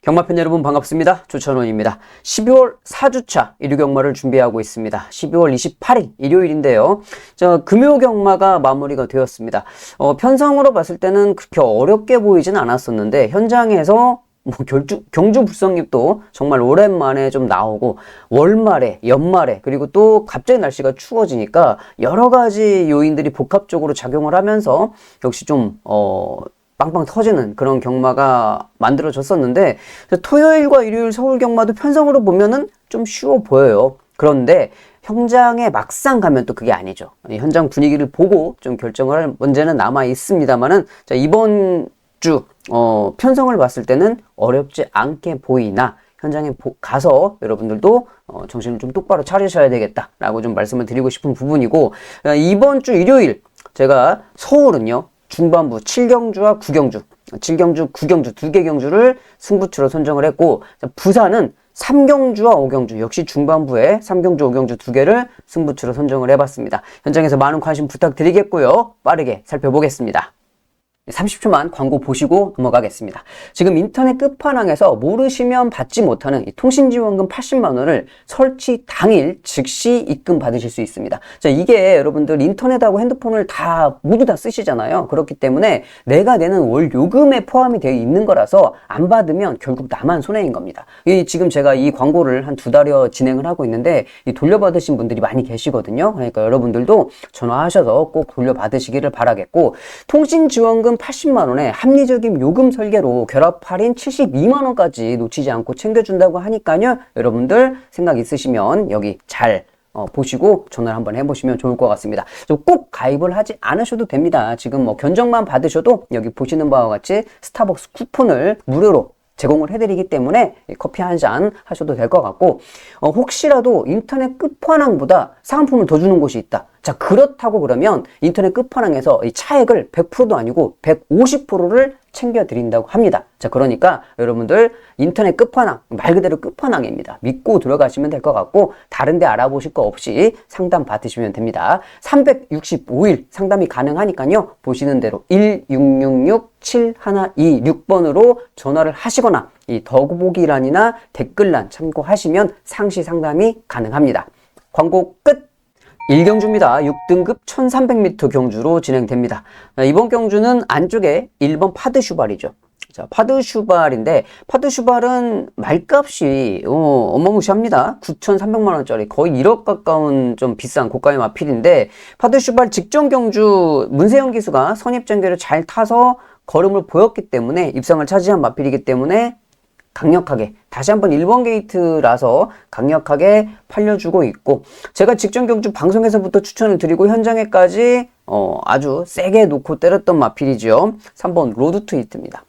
경마팬 여러분 반갑습니다. 조천원입니다. 12월 4주차 일요 경마를 준비하고 있습니다. 12월 28일 일요일인데요. 금요 경마가 마무리가 되었습니다. 편성으로 봤을 때는 그렇게 어렵게 보이진 않았었는데 현장에서 경주 불성립도 정말 오랜만에 좀 나오고 월말에 연말에 그리고 또 갑자기 날씨가 추워지니까 여러 가지 요인들이 복합적으로 작용을 하면서 역시 좀 빵빵 터지는 그런 경마가 만들어졌었는데 토요일과 일요일 서울 경마도 편성으로 보면은 좀 쉬워 보여요. 그런데 현장에 막상 가면 또 그게 아니죠. 현장 분위기를 보고 좀 결정을 할 문제는 남아 있습니다만은 이번 주 편성을 봤을 때는 어렵지 않게 보이나 현장에 가서 여러분들도 정신을 좀 똑바로 차리셔야 되겠다라고 좀 말씀을 드리고 싶은 부분이고, 이번 주 일요일 제가 서울은요 중반부 7경주와 9경주, 7경주, 9경주 두 개 경주를 승부처로 선정을 했고, 부산은 3경주와 5경주 역시 중반부에 3경주, 5경주 두 개를 승부처로 선정을 해봤습니다. 현장에서 많은 관심 부탁드리겠고요. 빠르게 살펴보겠습니다. 30초만 광고 보시고 넘어가겠습니다. 지금 인터넷 끝판왕에서 모르시면 받지 못하는 이 통신지원금 80만원을 설치 당일 즉시 입금 받으실 수 있습니다. 자, 이게 여러분들 인터넷하고 핸드폰을 모두 다 쓰시잖아요. 그렇기 때문에 내가 내는 월 요금에 포함이 되어 있는 거라서 안 받으면 결국 나만 손해인 겁니다. 지금 제가 이 광고를 한 2달여 진행을 하고 있는데 돌려받으신 분들이 많이 계시거든요. 그러니까 여러분들도 전화하셔서 꼭 돌려받으시기를 바라겠고, 통신지원금 80만원에 합리적인 요금 설계로 결합 할인 72만원까지 놓치지 않고 챙겨준다고 하니까요. 여러분들 생각 있으시면 여기 잘 보시고 전화를 한번 해보시면 좋을 것 같습니다. 꼭 가입을 하지 않으셔도 됩니다. 지금 견적만 받으셔도 여기 보시는 바와 같이 스타벅스 쿠폰을 무료로 제공을 해드리기 때문에 커피 한 잔 하셔도 될 것 같고, 혹시라도 인터넷 끝판왕보다 상품을 더 주는 곳이 있다. 자, 그렇다고 그러면 인터넷 끝판왕에서 이 차액을 100%도 아니고 150%를 챙겨드린다고 합니다. 자, 그러니까 여러분들 인터넷 끝판왕, 말 그대로 끝판왕입니다. 믿고 들어가시면 될 것 같고, 다른 데 알아보실 거 없이 상담 받으시면 됩니다. 365일 상담이 가능하니까요. 보시는 대로 1666-7126번으로 전화를 하시거나 이 더보기란이나 댓글란 참고하시면 상시 상담이 가능합니다. 광고 끝! 1경주입니다. 6등급 1300m 경주로 진행됩니다. 이번 경주는 안쪽에 1번 파드슈발이죠. 자, 파드슈발인데, 파드슈발은 말값이 어마무시합니다. 9,300만원짜리 거의 1억 가까운 좀 비싼 고가의 마필인데, 파드슈발 직전 경주 문세영 기수가 선입전개를 잘 타서 걸음을 보였기 때문에 입상을 차지한 마필이기 때문에 강력하게 다시 한번 1번 게이트라서 강력하게 팔려주고 있고, 제가 직전 경주 방송에서부터 추천을 드리고 현장에까지 아주 세게 놓고 때렸던 마필이죠. 3번 로드 투 히트입니다.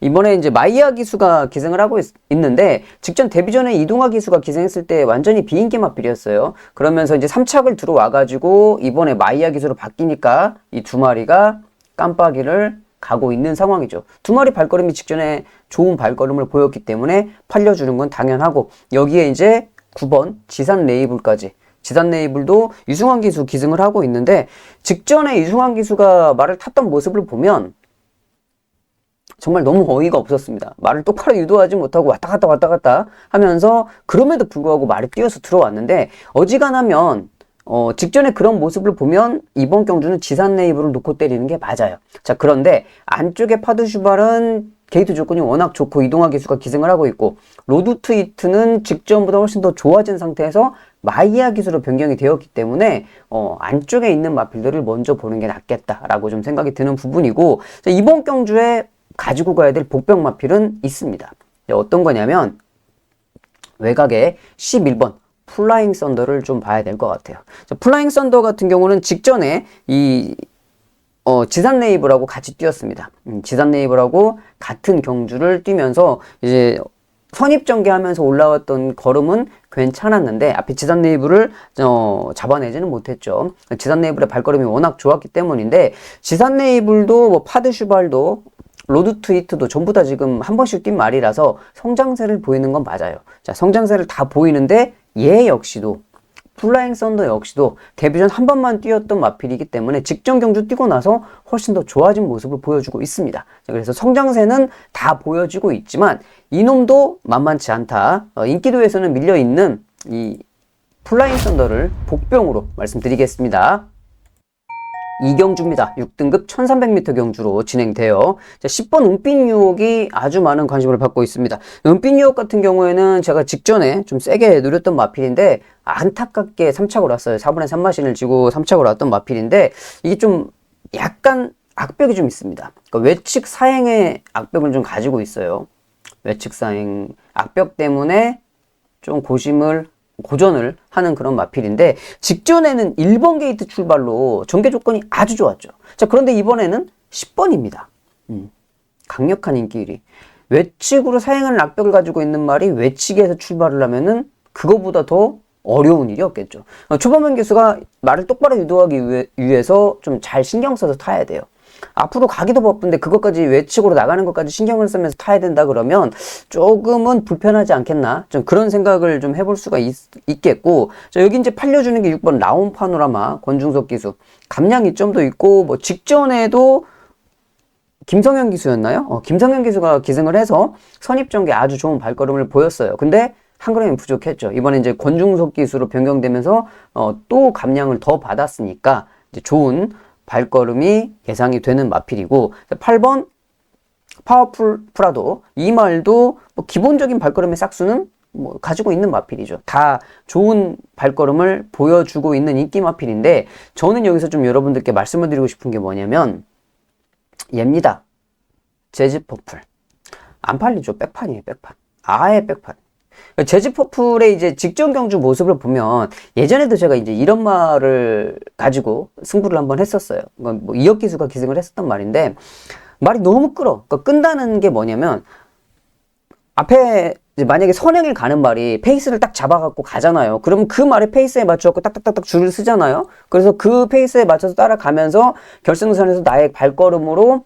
이번에 이제 마이야 기수가 기승을 하고 있는데, 직전 데뷔 전에 이동화 기수가 기승했을 때 완전히 비인기 마필이었어요. 그러면서 이제 3착을 들어와가지고 이번에 마이야 기수로 바뀌니까 이 두 마리가 깜빡이를 가고 있는 상황이죠. 두 마리 발걸음이 직전에 좋은 발걸음을 보였기 때문에 팔려주는 건 당연하고, 여기에 이제 9번 지산 레이블까지, 지산 레이블도 유승환 기수 기승을 하고 있는데, 직전에 유승환 기수가 말을 탔던 모습을 보면 정말 너무 어이가 없었습니다. 말을 똑바로 유도하지 못하고 왔다 갔다 하면서, 그럼에도 불구하고 말이 뛰어서 들어왔는데, 어지간하면 직전에 그런 모습을 보면 이번 경주는 지산 레이블을 놓고 때리는 게 맞아요. 자, 그런데 안쪽에 파드슈발은 게이트 조건이 워낙 좋고 이동화 기수가 기승을 하고 있고, 로드 투 히트는 직전보다 훨씬 더 좋아진 상태에서 마이야 기수로 변경이 되었기 때문에 안쪽에 있는 마필들을 먼저 보는 게 낫겠다라고 좀 생각이 드는 부분이고, 자, 이번 경주에 가지고 가야 될 복병 마필은 있습니다. 어떤 거냐면 외곽에 11번 플라잉 썬더를 좀 봐야 될 것 같아요. 자, 플라잉 썬더 같은 경우는 직전에 지산 레이블하고 같이 뛰었습니다. 지산 레이블하고 같은 경주를 뛰면서 이제 선입전개하면서 올라왔던 걸음은 괜찮았는데 앞에 지산 레이블을 잡아내지는 못했죠. 지산 레이블의 발걸음이 워낙 좋았기 때문인데, 지산 레이블도 파드슈발도 로드 투 히트도 전부 다 지금 한 번씩 뛴 말이라서 성장세를 보이는 건 맞아요. 자, 성장세를 다 보이는데 얘 역시도 플라잉 썬더 역시도 데뷔전 한 번만 뛰었던 마필이기 때문에 직전 경주 뛰고 나서 훨씬 더 좋아진 모습을 보여주고 있습니다. 그래서 성장세는 다 보여지고 있지만 이놈도 만만치 않다. 인기도에서는 밀려있는 이 플라잉 썬더를 복병으로 말씀드리겠습니다. 2경주입니다. 6등급 1300m 경주로 진행돼요. 자, 10번 은빛 유혹이 아주 많은 관심을 받고 있습니다. 은빛 유혹 같은 경우에는 제가 직전에 좀 세게 누렸던 마필인데 안타깝게 3착으로 왔어요. 4분의 3 마신을 지고 3착으로 왔던 마필인데 이게 좀 약간 악벽이 좀 있습니다. 그러니까 외측 사행의 악벽을 좀 가지고 있어요. 외측 사행 악벽 때문에 좀 고전을 하는 그런 마필인데 직전에는 1번 게이트 출발로 전개 조건이 아주 좋았죠. 자, 그런데 이번에는 10번입니다. 강력한 인기 1위. 외측으로 사행하는 악벽을 가지고 있는 말이 외측에서 출발을 하면은 그거보다 더 어려운 일이 없겠죠. 초반만 기수가 말을 똑바로 유도하기 위해서 좀 잘 신경 써서 타야 돼요. 앞으로 가기도 바쁜데 그것까지 외측으로 나가는 것까지 신경을 쓰면서 타야 된다 그러면 조금은 불편하지 않겠나, 좀 그런 생각을 좀 해볼 수가 있겠고. 자, 여기 이제 팔려주는 게 6번 라온 파노라마 권중석 기수 감량 이점도 있고, 뭐 직전에도 김성현 기수였나요? 김성현 기수가 기승을 해서 선입전개 아주 좋은 발걸음을 보였어요. 근데 한 걸음이 부족했죠. 이번에 이제 권중석 기수로 변경되면서 또 감량을 더 받았으니까 이제 좋은 발걸음이 예상이 되는 마필이고, 8번 파워풀 프라도, 이 말도 뭐 기본적인 발걸음의 싹수는 뭐 가지고 있는 마필이죠. 다 좋은 발걸음을 보여주고 있는 인기 마필인데, 저는 여기서 좀 여러분들께 말씀을 드리고 싶은 게 뭐냐면 얘입니다. 재즈 퍼플 안 팔리죠. 백판이에요. 백판, 아예 백판. 재즈 퍼플의 이제 직전 경주 모습을 보면 예전에도 제가 이제 이런 말을 가지고 승부를 한번 했었어요. 뭐 이혁 기수가 기승을 했었던 말인데, 말이 너무 끌어. 그러니까 끈다는 게 뭐냐면, 앞에 이제 만약에 선행을 가는 말이 페이스를 딱 잡아갖고 가잖아요. 그러면 그 말의 페이스에 맞춰갖고 딱딱딱딱 줄을 쓰잖아요. 그래서 그 페이스에 맞춰서 따라가면서 결승선에서 나의 발걸음으로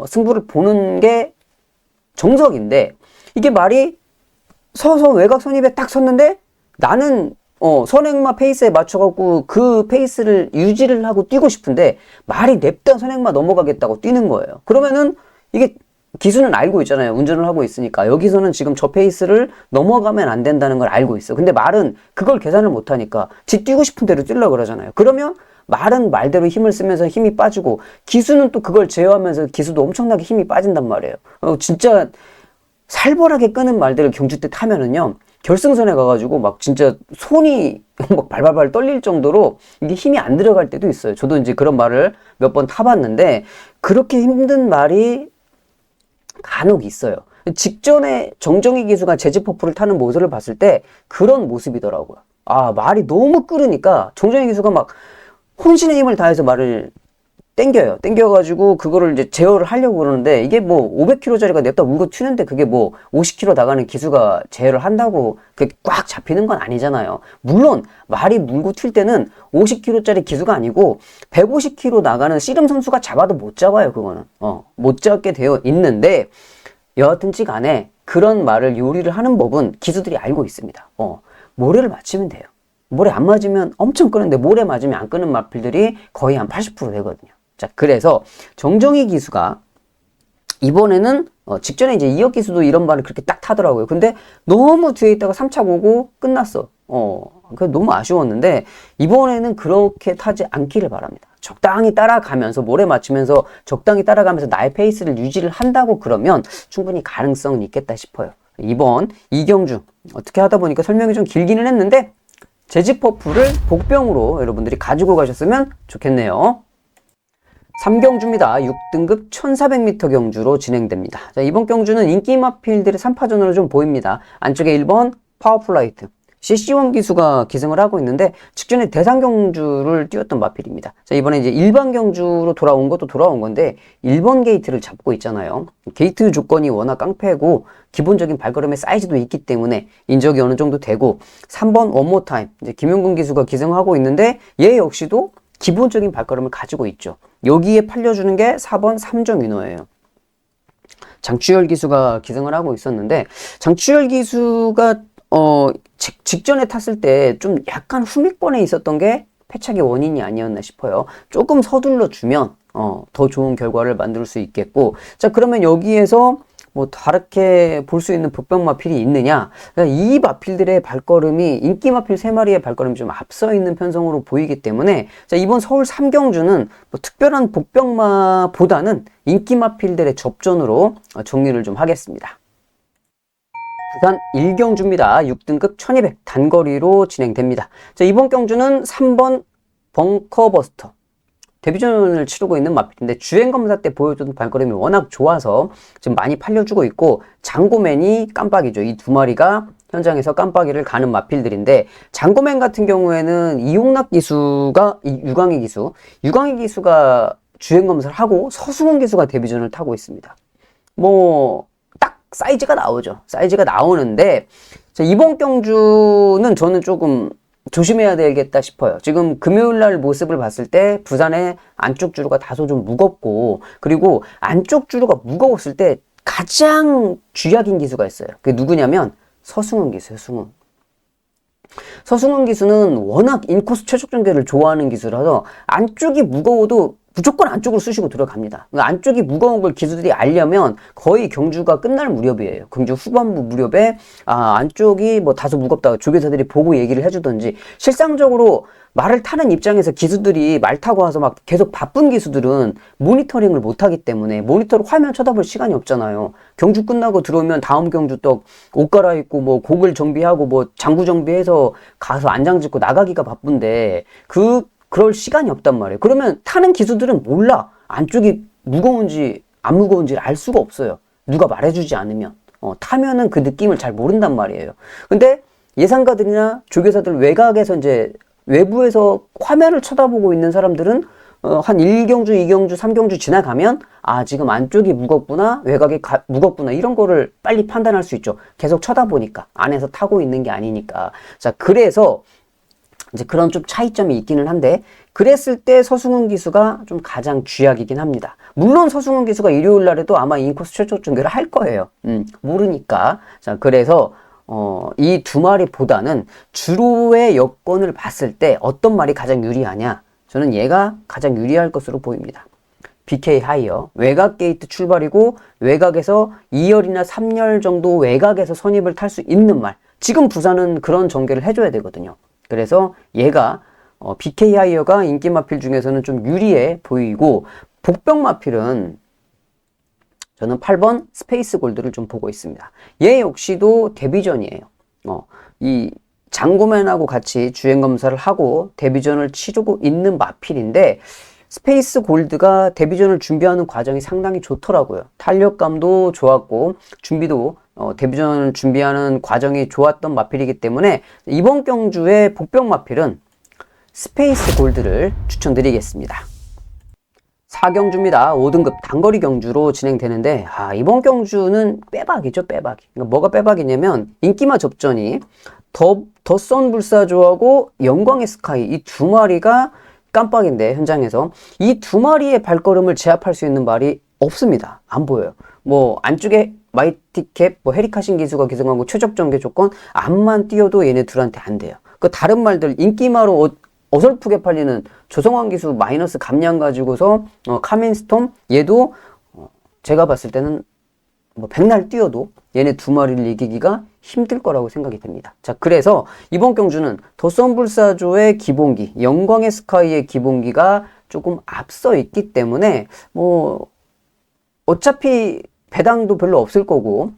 승부를 보는 게 정석인데, 이게 말이 서서 외곽 선입에 딱 섰는데 나는 선행마 페이스에 맞춰갖고 그 페이스를 유지를 하고 뛰고 싶은데 말이 냅다 선행마 넘어가겠다고 뛰는 거예요. 그러면은 이게 기수는 알고 있잖아요. 운전을 하고 있으니까 여기서는 지금 저 페이스를 넘어가면 안 된다는 걸 알고 있어. 근데 말은 그걸 계산을 못하니까 지 뛰고 싶은 대로 뛰려고 그러잖아요. 그러면 말은 말대로 힘을 쓰면서 힘이 빠지고, 기수는 또 그걸 제어하면서 기수도 엄청나게 힘이 빠진단 말이에요. 진짜 살벌하게 끄는 말들을 경주 때 타면은요, 결승선에 가가지고 막 진짜 손이 막 발발발 떨릴 정도로 이게 힘이 안 들어갈 때도 있어요. 저도 이제 그런 말을 몇 번 타봤는데 그렇게 힘든 말이 간혹 있어요. 직전에 정정희 기수가 재즈 퍼플을 타는 모습을 봤을 때 그런 모습이더라고요. 아, 말이 너무 끓으니까 정정희 기수가 막 혼신의 힘을 다해서 말을 땡겨가지고 그거를 이제 제어를 하려고 그러는데, 이게 뭐 500kg짜리가 냅다 물고 튀는데 그게 뭐 50kg 나가는 기수가 제어를 한다고 그게 꽉 잡히는 건 아니잖아요. 물론 말이 물고 튈 때는 50kg짜리 기수가 아니고 150kg 나가는 씨름 선수가 잡아도 못 잡아요. 그거는 못 잡게 되어 있는데, 여하튼지 간에 그런 말을 요리를 하는 법은 기수들이 알고 있습니다. 모래를 맞추면 돼요. 모래 안 맞으면 엄청 끄는데 모래 맞으면 안 끄는 마필들이 거의 한 80% 되거든요. 자, 그래서 정정희 기수가 이번에는 직전에 이제 이혁 기수도 이런 말을 그렇게 딱 타더라고요. 근데 너무 뒤에 있다가 3차 오고 끝났어. 그 너무 아쉬웠는데 이번에는 그렇게 타지 않기를 바랍니다. 적당히 따라가면서 모래 맞추면서 적당히 따라가면서 나의 페이스를 유지를 한다고 그러면 충분히 가능성은 있겠다 싶어요. 이번 이경주 어떻게 하다 보니까 설명이 좀 길기는 했는데 재즈 퍼플을 복병으로 여러분들이 가지고 가셨으면 좋겠네요. 3경주입니다. 6등급 1400m 경주로 진행됩니다. 자, 이번 경주는 인기 마필들의 3파전으로 좀 보입니다. 안쪽에 1번 파워풀라이트 CC1 기수가 기승을 하고 있는데 직전에 대상 경주를 뛰었던 마필입니다. 자, 이번에 이제 일반 경주로 돌아온 것도 돌아온 건데 1번 게이트를 잡고 있잖아요. 게이트 조건이 워낙 깡패고 기본적인 발걸음의 사이즈도 있기 때문에 인적이 어느 정도 되고, 3번 원모 타임 이제 김용근 기수가 기승하고 있는데 얘 역시도 기본적인 발걸음을 가지고 있죠. 여기에 팔려주는 게 4번 3점 위너예요. 장추열 기수가 기승을 하고 있었는데 장추열 기수가 직전에 탔을 때 좀 약간 후미권에 있었던 게 패착의 원인이 아니었나 싶어요. 조금 서둘러 주면 더 좋은 결과를 만들 수 있겠고, 자, 그러면 여기에서 뭐 다르게 볼 수 있는 복병 마필이 있느냐? 이 마필들의 발걸음이 인기 마필 3마리의 발걸음이 좀 앞서 있는 편성으로 보이기 때문에, 자, 이번 서울 3경주는 뭐 특별한 복병마보다는 인기 마필들의 접전으로 정리를 좀 하겠습니다. 부산 1경주입니다. 6등급 1200 단거리로 진행됩니다. 자, 이번 경주는 3번 벙커버스터 데뷔전을 치르고 있는 마필인데, 주행검사 때 보여줬던 발걸음이 워낙 좋아서 지금 많이 팔려주고 있고, 장고맨이 깜빡이죠. 이 두 마리가 현장에서 깜빡이를 가는 마필들인데, 장고맨 같은 경우에는 이용락 기수가 유광희 기수가 주행검사를 하고 서승훈 기수가 데뷔전을 타고 있습니다. 뭐 딱 사이즈가 나오죠. 사이즈가 나오는데, 자, 이번 경주는 저는 조금 조심해야 되겠다 싶어요. 지금 금요일날 모습을 봤을 때 부산의 안쪽 주로가 다소 좀 무겁고, 그리고 안쪽 주로가 무거웠을 때 가장 쥐약인 기수가 있어요. 그게 누구냐면 서승훈 기수예요. 서승훈 기수는 워낙 인코스 최적 전개를 좋아하는 기수라서 안쪽이 무거워도 무조건 안쪽으로 쑤시고 들어갑니다. 안쪽이 무거운 걸 기수들이 알려면 거의 경주가 끝날 무렵이에요. 경주 후반부 무렵에 안쪽이 뭐 다소 무겁다 조교사들이 보고 얘기를 해주던지, 실상적으로 말을 타는 입장에서 기수들이 말 타고 와서 막 계속 바쁜 기수들은 모니터링을 못하기 때문에 모니터로 화면 쳐다볼 시간이 없잖아요. 경주 끝나고 들어오면 다음 경주 또 옷 갈아입고 뭐 곡을 정비하고 뭐 장구 정비해서 가서 안장 짓고 나가기가 바쁜데 그럴 시간이 없단 말이에요. 그러면 타는 기수들은 몰라. 안쪽이 무거운지 안 무거운지를 알 수가 없어요. 누가 말해주지 않으면. 타면은 그 느낌을 잘 모른단 말이에요. 근데 예상가들이나 조교사들 외곽에서 이제 외부에서 화면을 쳐다보고 있는 사람들은 한 1경주, 2경주, 3경주 지나가면 지금 안쪽이 무겁구나, 외곽이 무겁구나, 이런 거를 빨리 판단할 수 있죠. 계속 쳐다보니까. 안에서 타고 있는 게 아니니까. 자, 그래서 이제 그런 좀 차이점이 있기는 한데, 그랬을 때 서승훈 기수가 좀 가장 쥐약이긴 합니다. 물론 서승훈 기수가 일요일 날에도 아마 인코스 최초 중계를 할 거예요. 모르니까. 자, 그래서 이 두 마리보다는 주로의 여건을 봤을 때 어떤 말이 가장 유리하냐? 저는 얘가 가장 유리할 것으로 보입니다. BK 하이어, 외곽 게이트 출발이고 외곽에서 2열이나 3열 정도 외곽에서 선입을 탈 수 있는 말. 지금 부산은 그런 전개를 해줘야 되거든요. 그래서 얘가 BK 하이어가 인기 마필 중에서는 좀 유리해 보이고, 복병 마필은 저는 8번 스페이스 골드를 좀 보고 있습니다. 얘 역시도 데뷔전이에요. 이 장고맨하고 같이 주행 검사를 하고 데뷔전을 치르고 있는 마필인데, 스페이스 골드가 데뷔전을 준비하는 과정이 상당히 좋더라고요. 탄력감도 좋았고 준비도 데뷔전을 준비하는 과정이 좋았던 마필이기 때문에 이번 경주의 복병 마필은 스페이스 골드를 추천드리겠습니다. 4경주입니다. 5등급 단거리 경주로 진행되는데, 이번 경주는 빼박이죠, 빼박이. 그러니까 뭐가 빼박이냐면, 인기마 접전이 더선 불사조하고 영광의 스카이, 이 두 마리가 깜빡인데, 현장에서 이 두 마리의 발걸음을 제압할 수 있는 말이 없습니다. 안 보여요. 뭐 안쪽에 마이티캡, 뭐 헤리카신 기수가 기승하고 최적 전개 조건 앞만 띄워도 얘네 둘한테 안 돼요. 그 다른 말들 인기마로 어설프게 팔리는 조성환 기수 마이너스 감량 가지고서 카민스톰, 얘도 제가 봤을 때는 뭐 백날 뛰어도 얘네 두 마리를 이기기가 힘들 거라고 생각이 됩니다. 자, 그래서 이번 경주는 더선불사조의 기본기, 영광의 스카이의 기본기가 조금 앞서 있기 때문에 뭐 어차피 배당도 별로 없을 거고,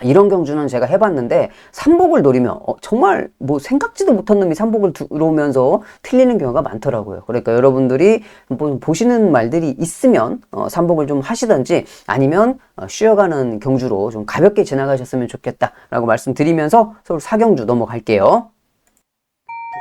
이런 경주는 제가 해봤는데 삼복을 노리면 정말 뭐 생각지도 못한 놈이 삼복을 들어오면서 틀리는 경우가 많더라고요. 그러니까 여러분들이 보시는 말들이 있으면 삼복을 좀 하시던지, 아니면 쉬어가는 경주로 좀 가볍게 지나가셨으면 좋겠다라고 말씀드리면서 서울 4경주 넘어갈게요.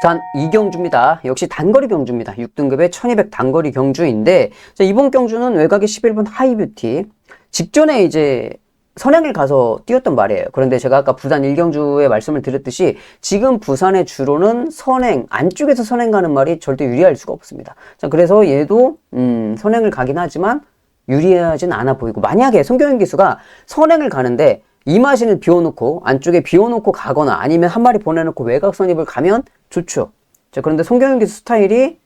부산 2경주입니다. 역시 단거리 경주입니다. 6등급의 1200 단거리 경주인데, 자, 이번 경주는 외곽의 11번 하이뷰티, 직전에 이제 선행을 가서 뛰었던 말이에요. 그런데 제가 아까 부산 1경주에 말씀을 드렸듯이 지금 부산의 주로는 선행, 안쪽에서 선행 가는 말이 절대 유리할 수가 없습니다. 자, 그래서 얘도 선행을 가긴 하지만 유리하진 않아 보이고, 만약에 송경현 기수가 선행을 가는데 이마신을 비워놓고 안쪽에 비워놓고 가거나 아니면 한 마리 보내놓고 외곽 선입을 가면 좋죠. 자, 그런데 송경윤 기수 스타일이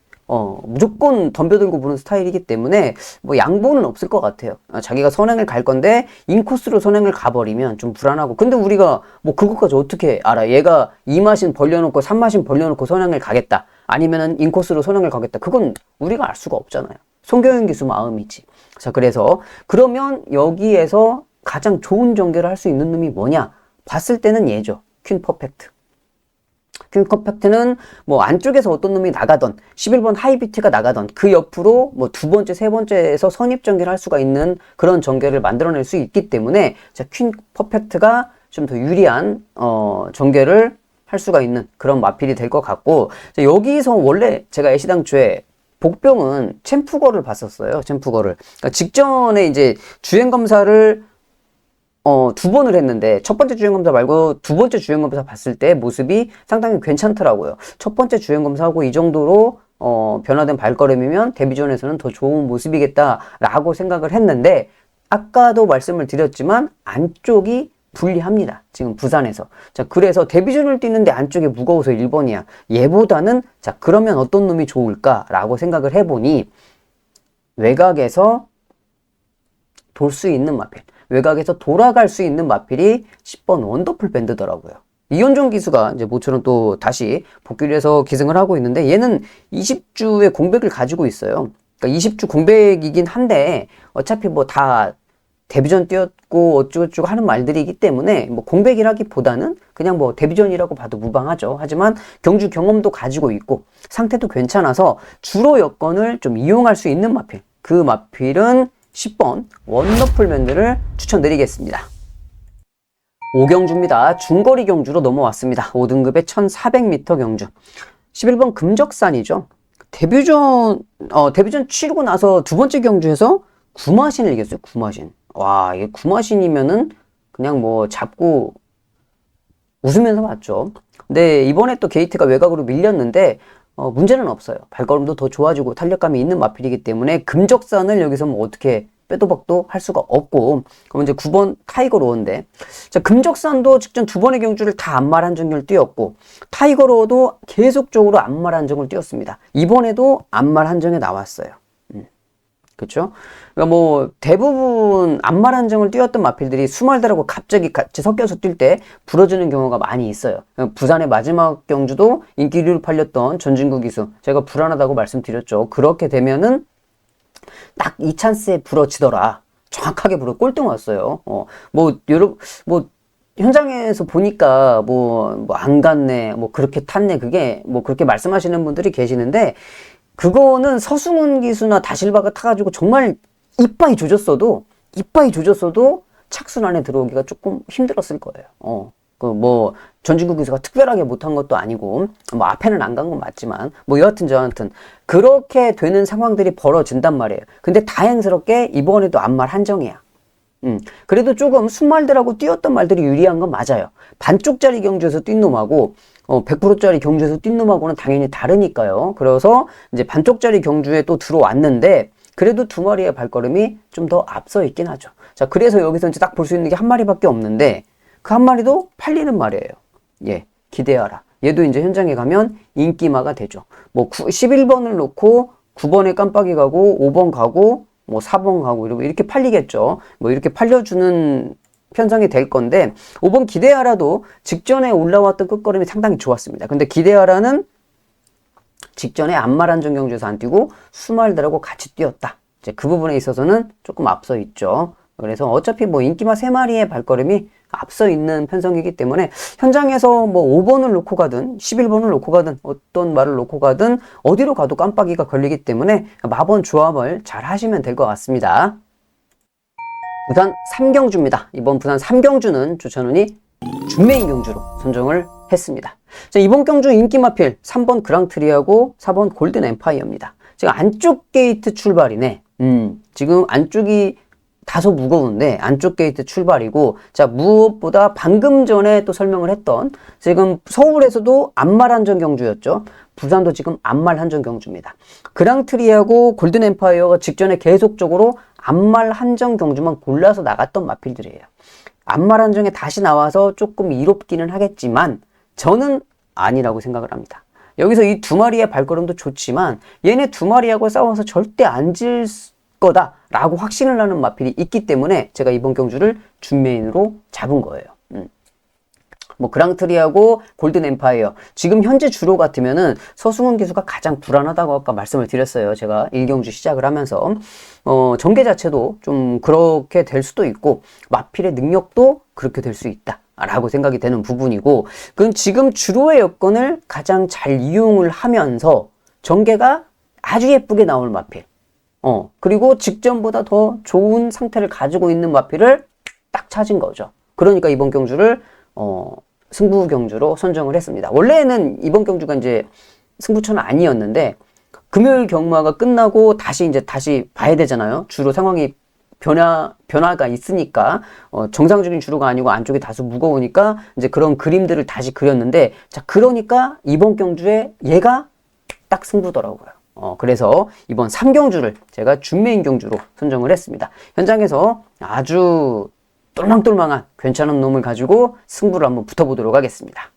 무조건 덤벼들고 부는 스타일이기 때문에 뭐 양보는 없을 것 같아요. 자기가 선행을 갈 건데 인코스로 선행을 가버리면 좀 불안하고, 근데 우리가 뭐 그것까지 어떻게 알아? 얘가 2마신 벌려놓고 3마신 벌려놓고 선행을 가겠다, 아니면은 인코스로 선행을 가겠다, 그건 우리가 알 수가 없잖아요. 송경윤 기수 마음이지. 자, 그래서 그러면 여기에서 가장 좋은 전개를 할 수 있는 놈이 뭐냐 봤을 때는 얘죠. 퀸 퍼펙트. 퀸 퍼펙트는 뭐 안쪽에서 어떤 놈이 나가던 11번 하이비트가 나가던 그 옆으로 뭐 두 번째, 세 번째에서 선입 전개를 할 수가 있는 그런 전개를 만들어낼 수 있기 때문에, 자, 퀸 퍼펙트가 좀 더 유리한 전개를 할 수가 있는 그런 마필이 될 것 같고, 자, 여기서 원래 제가 애시당초에 복병은 챔프거를 봤었어요. 챔프거를. 그러니까 직전에 이제 주행검사를 두 번을 했는데, 첫 번째 주행검사 말고 두 번째 주행검사 봤을 때 모습이 상당히 괜찮더라고요. 첫 번째 주행검사하고 이 정도로 변화된 발걸음이면 데뷔전에서는 더 좋은 모습이겠다라고 생각을 했는데, 아까도 말씀을 드렸지만 안쪽이 불리합니다. 지금 부산에서. 자, 그래서 데뷔전을 뛰는데 안쪽이 무거워서 1번이야. 얘보다는, 자, 그러면 어떤 놈이 좋을까라고 생각을 해보니 외곽에서 돌 수 있는 마필, 외곽에서 돌아갈 수 있는 마필이 10번 원더풀 밴드더라고요. 이현종 기수가 이제 모처럼 또 다시 복귀를 해서 기승을 하고 있는데, 얘는 20주의 공백을 가지고 있어요. 그러니까 20주 공백이긴 한데 어차피 뭐 다 데뷔전 뛰었고 어쩌고저쩌고 하는 말들이기 때문에 뭐 공백이라기보다는 그냥 뭐 데뷔전이라고 봐도 무방하죠. 하지만 경주 경험도 가지고 있고 상태도 괜찮아서 주로 여건을 좀 이용할 수 있는 마필, 그 마필은 10번 원더풀 밴드를 추천드리겠습니다. 5경주입니다. 중거리 경주로 넘어왔습니다. 5등급의 1400m 경주. 11번 금적산이죠. 데뷔전 치르고 나서 두 번째 경주에서 구마신을 이겼어요. 구마신. 와, 이게 구마신이면은 그냥 뭐 잡고 웃으면서 봤죠. 근데 이번에 또 게이트가 외곽으로 밀렸는데 문제는 없어요. 발걸음도 더 좋아지고 탄력감이 있는 마필이기 때문에 금적산을 여기서 뭐 어떻게 빼도 박도 할 수가 없고, 그럼 이제 9번 타이거 로어인데, 자, 금적산도 직전 두 번의 경주를 다 안말 한정을 뛰었고, 타이거 로어도 계속적으로 안말 한정을 뛰었습니다. 이번에도 안말 한정에 나왔어요. 그렇죠? 그러니까 뭐 대부분 안말 한정을 뛰었던 마필들이 수말들하고 갑자기 같이 섞여서 뛸 때 부러지는 경우가 많이 있어요. 부산의 마지막 경주도 인기류를 팔렸던 전진구 기수, 제가 불안하다고 말씀드렸죠. 그렇게 되면은 딱 이 찬스에 부러지더라. 정확하게 꼴등 왔어요. 현장에서 보니까 뭐 안 갔네, 뭐 그렇게 탔네, 그게 뭐 그렇게 말씀하시는 분들이 계시는데, 그거는 서승훈 기수나 다실바가 타가지고 정말 이빠이 조졌어도 착순 안에 들어오기가 조금 힘들었을 거예요. 뭐 전진구 기수가 특별하게 못한 것도 아니고 뭐 앞에는 안 간 건 맞지만 뭐 여하튼 저하튼 그렇게 되는 상황들이 벌어진단 말이에요. 근데 다행스럽게 이번에도 안말 한정이야. 그래도 조금 순말들하고 뛰었던 말들이 유리한 건 맞아요. 반쪽짜리 경주에서 뛴 놈하고 100%짜리 경주에서 뛴 놈하고는 당연히 다르니까요. 그래서 이제 반쪽짜리 경주에 또 들어왔는데 그래도 두 마리의 발걸음이 좀 더 앞서 있긴 하죠. 자, 그래서 여기서 이제 딱 볼 수 있는 게 한 마리밖에 없는데 그 한 마리도 팔리는 말이에요. 예, 기대하라. 얘도 이제 현장에 가면 인기마가 되죠. 뭐 11번을 놓고 9번에 깜빡이 가고 5번 가고 뭐 4번 가고 이렇게 팔리겠죠. 뭐 이렇게 팔려주는 편성이 될 건데, 5번 기대하라도 직전에 올라왔던 끝걸음이 상당히 좋았습니다. 근데 기대하라는 직전에 안말 한정 경주에서 안 뛰고 수말들하고 같이 뛰었다. 이제 그 부분에 있어서는 조금 앞서 있죠. 그래서 어차피 뭐 인기마 3마리의 발걸음이 앞서 있는 편성이기 때문에 현장에서 뭐 5번을 놓고 가든 11번을 놓고 가든 어떤 말을 놓고 가든 어디로 가도 깜빡이가 걸리기 때문에 마번 조합을 잘 하시면 될 것 같습니다. 부산 3경주입니다. 이번 부산 3경주는 조찬훈이 준메인 경주로 선정을 했습니다. 자, 이번 경주 인기 마필 3번 그랑트리하고 4번 골든 엠파이어입니다. 지금 안쪽 게이트 출발이네. 지금 안쪽이 다소 무거운데 안쪽 게이트 출발이고, 자, 무엇보다 방금 전에 또 설명을 했던 지금 서울에서도 안말 한정 경주였죠. 부산도 지금 안말 한정 경주입니다. 그랑트리하고 골든 엠파이어가 직전에 계속적으로 암말 한정 경주만 골라서 나갔던 마필들이에요. 암말 한정에 다시 나와서 조금 이롭기는 하겠지만 저는 아니라고 생각을 합니다. 여기서 이 두 마리의 발걸음도 좋지만 얘네 두 마리하고 싸워서 절대 안 질 거다라고 확신을 하는 마필이 있기 때문에 제가 이번 경주를 준메인으로 잡은 거예요. 뭐 그랑트리하고 골든 엠파이어, 지금 현재 주로 같으면은 서승훈 기수가 가장 불안하다고 아까 말씀을 드렸어요. 제가 1경주 시작을 하면서 전개 자체도 좀 그렇게 될 수도 있고 마필의 능력도 그렇게 될 수 있다 라고 생각이 되는 부분이고, 그건 지금 주로의 여건을 가장 잘 이용을 하면서 전개가 아주 예쁘게 나올 마필, 그리고 직전보다 더 좋은 상태를 가지고 있는 마필을 딱 찾은 거죠. 그러니까 이번 경주를 승부 경주로 선정을 했습니다. 원래는 이번 경주가 이제 승부처는 아니었는데 금요일 경마가 끝나고 다시 봐야 되잖아요. 주로 상황이 변화가 있으니까 정상적인 주로가 아니고 안쪽이 다소 무거우니까 이제 그런 그림들을 다시 그렸는데, 자, 그러니까 이번 경주에 얘가 딱 승부더라고요. 그래서 이번 3경주를 제가 준메인 경주로 선정을 했습니다. 현장에서 아주 똘망똘망한 괜찮은 놈을 가지고 승부를 한번 붙어보도록 하겠습니다.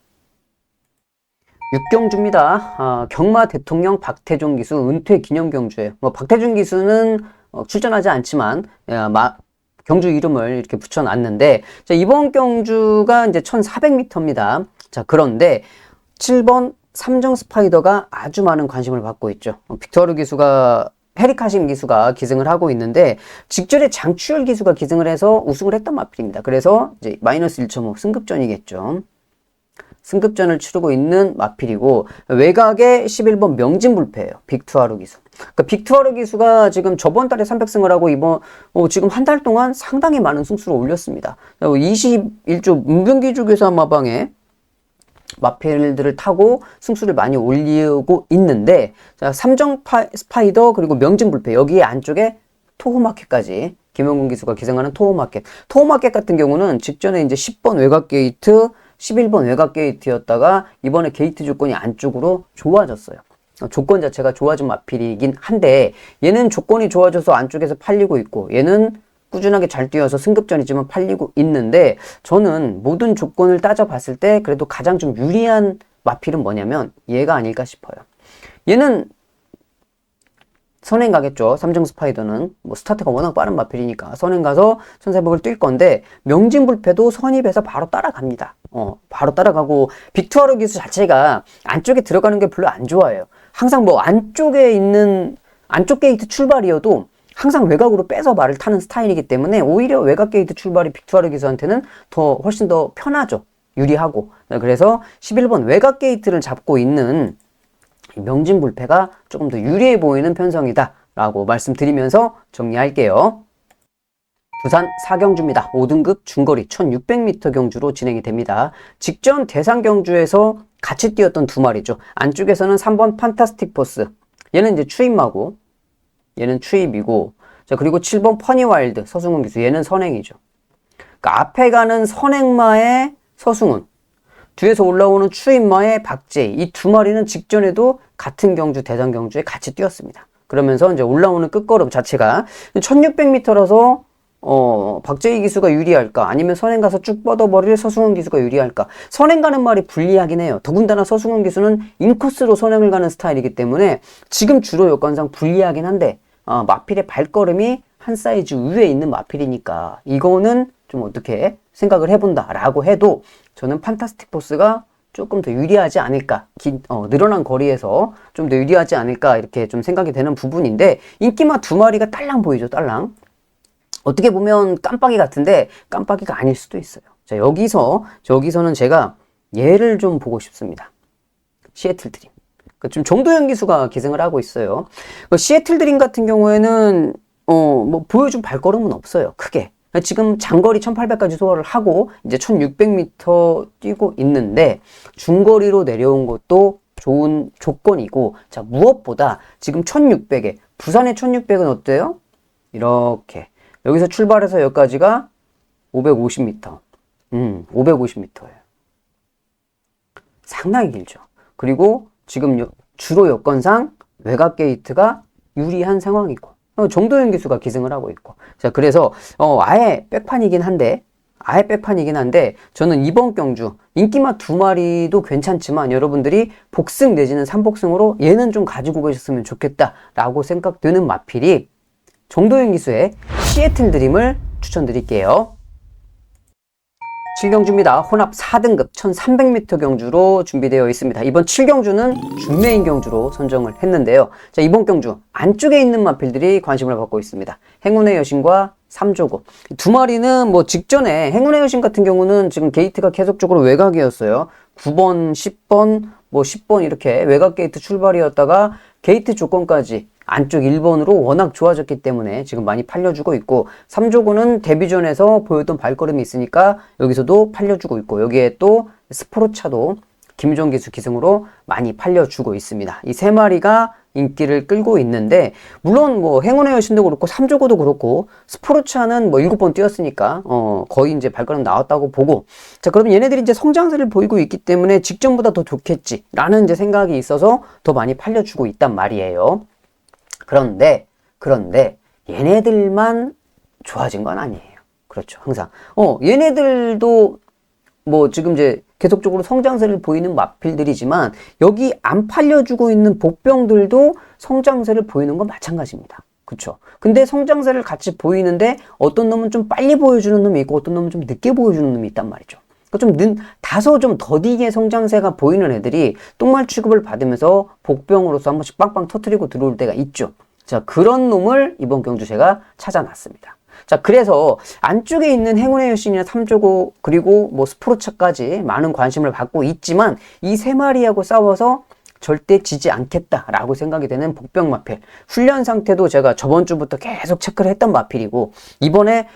6경주입니다. 경마 대통령 박태종 기수 은퇴 기념 경주예요. 박태종 기수는 출전하지 않지만 경주 이름을 이렇게 붙여놨는데, 자, 이번 경주가 이제 1400m입니다. 자, 그런데 7번 삼정 스파이더가 아주 많은 관심을 받고 있죠. 빅토르 기수가 헤리카심 기수가 기승을 하고 있는데 직전에 장추열 기수가 기승을 해서 우승을 했던 마필입니다. 그래서 이제 마이너스 1.5 승급전이겠죠. 승급전을 치르고 있는 마필이고, 외곽에 11번 명진불패예요. 빅투아르 기수. 그러니까 빅투아르 기수가 지금 저번 달에 300승을 하고 이번 지금 한 달 동안 상당히 많은 승수를 올렸습니다. 21조 문경기주교사 마방에 마필들을 타고 승수를 많이 올리고 있는데, 자, 삼정 스파이더 그리고 명진불패, 여기에 안쪽에 토호마켓까지 김영gun 기수가 기승하는 토호마켓 같은 경우는 직전에 이제 10번 외곽 게이트, 11번 외곽 게이트였다가 이번에 게이트 조건이 안쪽으로 좋아졌어요. 조건 자체가 좋아진 마필이긴 한데 얘는 조건이 좋아져서 안쪽에서 팔리고 있고 얘는 꾸준하게 잘 뛰어서 승급전이지만 팔리고 있는데, 저는 모든 조건을 따져봤을 때 그래도 가장 좀 유리한 마필은 뭐냐면 얘가 아닐까 싶어요. 얘는 선행 가겠죠. 삼정 스파이더는 뭐 스타트가 워낙 빠른 마필이니까 선행 가서 1400을 뛸 건데, 명진불패도 선입에서 바로 따라갑니다. 바로 따라가고 빅투아르 기수 자체가 안쪽에 들어가는 게 별로 안 좋아해요. 항상 뭐 안쪽에 있는 안쪽 게이트 출발이어도 항상 외곽으로 빼서 말을 타는 스타일이기 때문에 오히려 외곽 게이트 출발이 빅투아르 기수한테는 훨씬 더 편하죠. 유리하고. 그래서 11번 외곽 게이트를 잡고 있는 명진불패가 조금 더 유리해 보이는 편성이다 라고 말씀드리면서 정리할게요. 부산 4경주입니다. 5등급 중거리 1600m 경주로 진행이 됩니다. 직전 대상 경주에서 같이 뛰었던 두 마리죠. 안쪽에서는 3번 판타스틱 포스, 얘는 이제 추입마고 얘는 추입이고, 자, 그리고 7번 퍼니와일드 서승훈 기수, 얘는 선행이죠. 그러니까 앞에 가는 선행마의 서승훈, 뒤에서 올라오는 추입마의 박재희, 이 두 마리는 직전에도 같은 경주 대상 경주에 같이 뛰었습니다. 그러면서 이제 올라오는 끝걸음 자체가 1600m라서 박재희 기수가 유리할까 아니면 선행 가서 쭉 뻗어버릴 서승훈 기수가 유리할까? 선행 가는 말이 불리하긴 해요. 더군다나 서승훈 기수는 인코스로 선행을 가는 스타일이기 때문에 지금 주로 여건상 불리하긴 한데 마필의 발걸음이 한 사이즈 위에 있는 마필이니까 이거는 좀 어떻게 생각을 해본다 라고 해도 저는 판타스틱 포스가 조금 더 유리하지 않을까, 늘어난 거리에서 좀 더 유리하지 않을까 이렇게 좀 생각이 되는 부분인데, 인기마 두 마리가 딸랑 보이죠. 딸랑. 어떻게 보면 깜빡이 같은데 깜빡이가 아닐 수도 있어요. 자, 여기서는 제가 얘를 좀 보고 싶습니다. 시애틀 드림. 지금 정도현 기수가 기승을 하고 있어요. 시애틀 드림 같은 경우에는 뭐 보여준 발걸음은 없어요. 크게. 지금 장거리 1800까지 소화를 하고 이제 1600m 뛰고 있는데 중거리로 내려온 것도 좋은 조건이고, 자, 무엇보다 지금 1600에 부산의 1600은 어때요? 이렇게 여기서 출발해서 여기까지가 550m. 550m예요. 상당히 길죠. 그리고 지금 주로 여건상 외곽 게이트가 유리한 상황이고, 정도현 기수가 기승을 하고 있고. 자, 그래서 아예 백판이긴 한데 저는 이번 경주 인기마 두 마리도 괜찮지만 여러분들이 복승 내지는 3복승으로 얘는 좀 가지고 계셨으면 좋겠다라고 생각되는 마필이 정도현 기수의 시애틀 드림을 추천드릴게요. 7경주입니다. 혼합 4등급 1300m 경주로 준비되어 있습니다. 이번 7경주는 준메인 경주로 선정을 했는데요. 자, 이번 경주 안쪽에 있는 마필들이 관심을 받고 있습니다. 행운의 여신과 삼조고. 두 마리는 뭐 직전에 행운의 여신 같은 경우는 지금 게이트가 계속적으로 외곽이었어요. 9번, 10번, 뭐 10번 이렇게 외곽 게이트 출발이었다가 게이트 조건까지 안쪽 1번으로 워낙 좋아졌기 때문에 지금 많이 팔려주고 있고, 3조고는 데뷔전에서 보였던 발걸음이 있으니까 여기서도 팔려주고 있고, 여기에 또 스포르차도 김종 기수 기승으로 많이 팔려주고 있습니다. 이 세 마리가 인기를 끌고 있는데, 물론 뭐 행운의 여신도 그렇고 3조고도 그렇고 스포르차는 뭐 7번 뛰었으니까 거의 이제 발걸음 나왔다고 보고, 자, 그럼 얘네들이 이제 성장세를 보이고 있기 때문에 직전보다 더 좋겠지라는 이제 생각이 있어서 더 많이 팔려주고 있단 말이에요. 그런데 얘네들만 좋아진 건 아니에요. 그렇죠. 항상 얘네들도 뭐 지금 이제 계속적으로 성장세를 보이는 마필들이지만 여기 안 팔려주고 있는 복병들도 성장세를 보이는 건 마찬가지입니다. 그쵸? 근데 성장세를 같이 보이는데 어떤 놈은 좀 빨리 보여주는 놈이 있고 어떤 놈은 좀 늦게 보여주는 놈이 있단 말이죠. 다소 좀 더디게 성장세가 보이는 애들이 똥말 취급을 받으면서 복병으로서 한 번씩 빵빵 터트리고 들어올 때가 있죠. 자, 그런 놈을 이번 경주 제가 찾아놨습니다. 자, 그래서 안쪽에 있는 행운의 여신이나 삼조고 그리고 뭐 스포르차까지 많은 관심을 받고 있지만 이 세 마리하고 싸워서 절대 지지 않겠다라고 생각이 되는 복병 마필. 훈련 상태도 제가 저번 주부터 계속 체크를 했던 마필이고, 이번에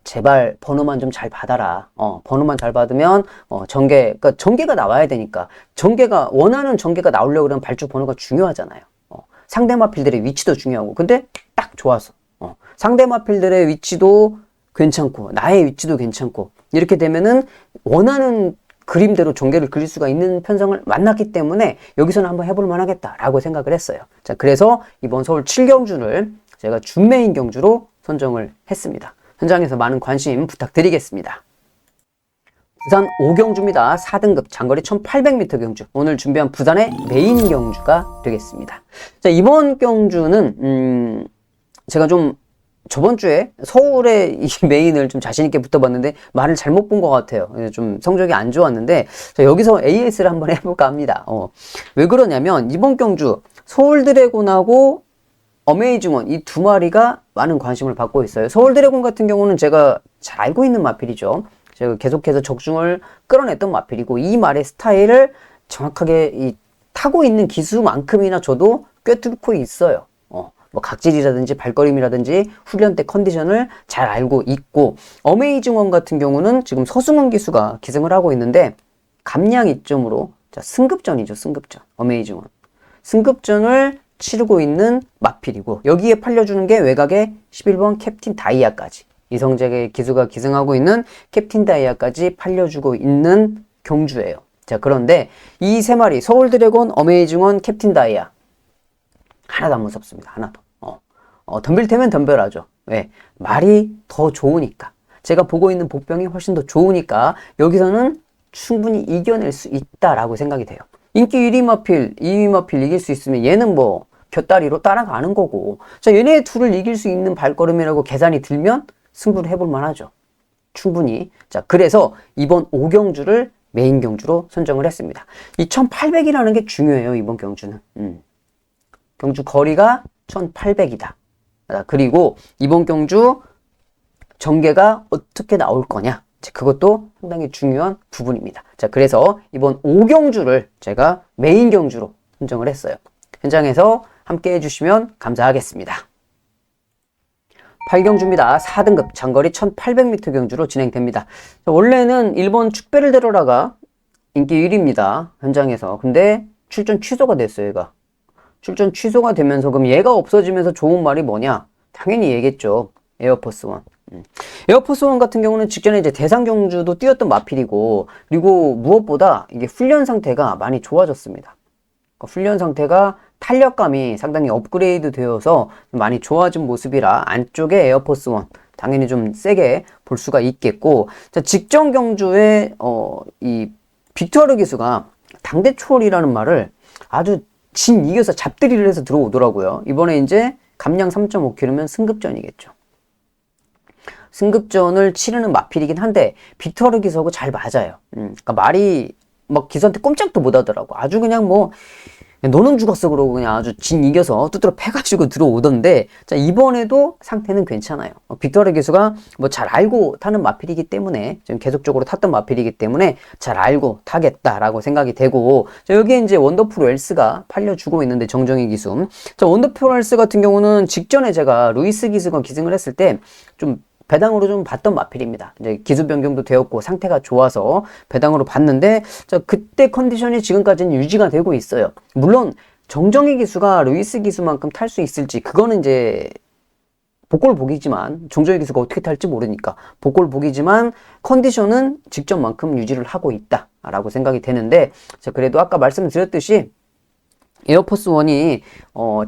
제발 번호만 좀 잘 받아라. 번호만 잘 받으면 그러니까 전개가 나와야 되니까, 원하는 전개가 나오려고 그러면 발주 번호가 중요하잖아요. 상대 마필들의 위치도 중요하고. 근데 딱 좋았어. 상대 마필들의 위치도 괜찮고 나의 위치도 괜찮고, 이렇게 되면은 원하는 그림대로 전개를 그릴 수가 있는 편성을 만났기 때문에 여기서는 한번 해볼 만하겠다라고 생각을 했어요. 자, 그래서 이번 서울 7경주를 제가 준메인 경주로 선정을 했습니다. 현장에서 많은 관심 부탁드리겠습니다. 부산 5경주입니다. 4등급 장거리 1800m 경주. 오늘 준비한 부산의 메인 경주가 되겠습니다. 자, 이번 경주는 제가 좀 저번 주에 서울의 이 메인을 좀 자신있게 붙어봤는데 말을 잘못 본 것 같아요. 좀 성적이 안 좋았는데, 자, 여기서 AS를 한번 해볼까 합니다. 왜 그러냐면 이번 경주 서울 드래곤하고 어메이징원 이 두 마리가 많은 관심을 받고 있어요. 서울 드래곤 같은 경우는 제가 잘 알고 있는 마필이죠. 제가 계속해서 적중을 끌어냈던 마필이고, 이 말의 스타일을 정확하게 타고 있는 기수만큼이나 저도 꿰뚫고 있어요. 뭐 각질이라든지 발걸음이라든지 훈련 때 컨디션을 잘 알고 있고, 어메이징원 같은 경우는 지금 서승훈 기수가 기승을 하고 있는데 감량 이점으로, 자, 승급전이죠. 승급전. 어메이징원 승급전을 치르고 있는 마필이고, 여기에 팔려주는 게 외곽에 11번 캡틴 다이아까지, 이성재 기수가 기승하고 있는 캡틴 다이아까지 팔려주고 있는 경주예요. 자, 그런데 이 세 마리 서울 드래곤, 어메이징원, 캡틴 다이아 하나도 안 무섭습니다. 하나도. 덤빌 테면 덤벼라죠. 왜? 말이 더 좋으니까. 제가 보고 있는 복병이 훨씬 더 좋으니까 여기서는 충분히 이겨낼 수 있다라고 생각이 돼요. 인기 1위 마필, 2위 마필 이길 수 있으면 얘는 뭐 곁다리로 따라가는 거고, 자, 얘네 둘을 이길 수 있는 발걸음이라고 계산이 들면 승부를 해볼 만하죠. 충분히. 자, 그래서 이번 5경주를 메인 경주로 선정을 했습니다. 이 1800이라는 게 중요해요. 이번 경주는. 경주 거리가 1800이다. 그리고 이번 경주 전개가 어떻게 나올 거냐, 그것도 상당히 중요한 부분입니다. 자, 그래서 이번 5경주를 제가 메인 경주로 선정을 했어요. 현장에서 함께 해주시면 감사하겠습니다. 8경주입니다. 4등급 장거리 1800m 경주로 진행됩니다. 자, 원래는 일본 축배를 데려라가 인기 1위입니다. 현장에서. 근데 출전 취소가 됐어요. 얘가 출전 취소가 되면서, 그럼 얘가 없어지면서 좋은 말이 뭐냐? 당연히 얘겠죠. 에어포스1. 에어포스1 같은 경우는 직전에 이제 대상 경주도 뛰었던 마필이고, 그리고 무엇보다 이게 훈련 상태가 많이 좋아졌습니다. 그러니까 훈련 상태가 탄력감이 상당히 업그레이드 되어서 많이 좋아진 모습이라 안쪽에 에어포스 원 당연히 좀 세게 볼 수가 있겠고, 자, 직전 경주에 이 빅토르 기수가 당대 초월이라는 말을 아주 진 이겨서 잡들이를 해서 들어오더라고요. 이번에 이제 감량 3.5km면 승급전이겠죠. 승급전을 치르는 마필이긴 한데 빅토르 기수하고 잘 맞아요. 그러니까 말이 막 기수한테 꼼짝도 못 하더라고. 아주 그냥 뭐 너는 죽었어 그러고 그냥 아주 진 이겨서 두드러 패가지고 들어오던데, 자, 이번에도 상태는 괜찮아요. 빅토르 기수가 뭐 잘 알고 타는 마필이기 때문에, 지금 계속적으로 탔던 마필이기 때문에 잘 알고 타겠다라고 생각이 되고, 자, 여기에 이제 원더풀 웰스가 팔려주고 있는데, 정정희 기수. 자, 원더풀 웰스 같은 경우는 직전에 제가 루이스 기수가 기승을 했을 때 좀 배당으로 좀 봤던 마필입니다. 이제 기수 변경도 되었고 상태가 좋아서 배당으로 봤는데, 자, 그때 컨디션이 지금까지는 유지가 되고 있어요. 물론 정정희 기수가 루이스 기수만큼 탈 수 있을지 그거는 이제 복골 보기지만, 정정희 기수가 어떻게 탈지 모르니까 복골 보기지만 컨디션은 직전만큼 유지를 하고 있다라고 생각이 되는데, 자, 그래도 아까 말씀드렸듯이 에어포스 원이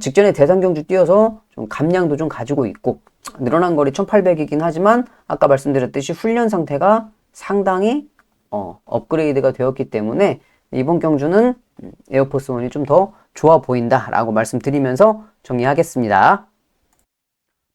직전에 대상 경주 뛰어서 좀 감량도 좀 가지고 있고, 늘어난 거리 1800이긴 하지만 아까 말씀드렸듯이 훈련 상태가 상당히 업그레이드가 되었기 때문에 이번 경주는 에어포스 원이 좀 더 좋아 보인다 라고 말씀드리면서 정리하겠습니다.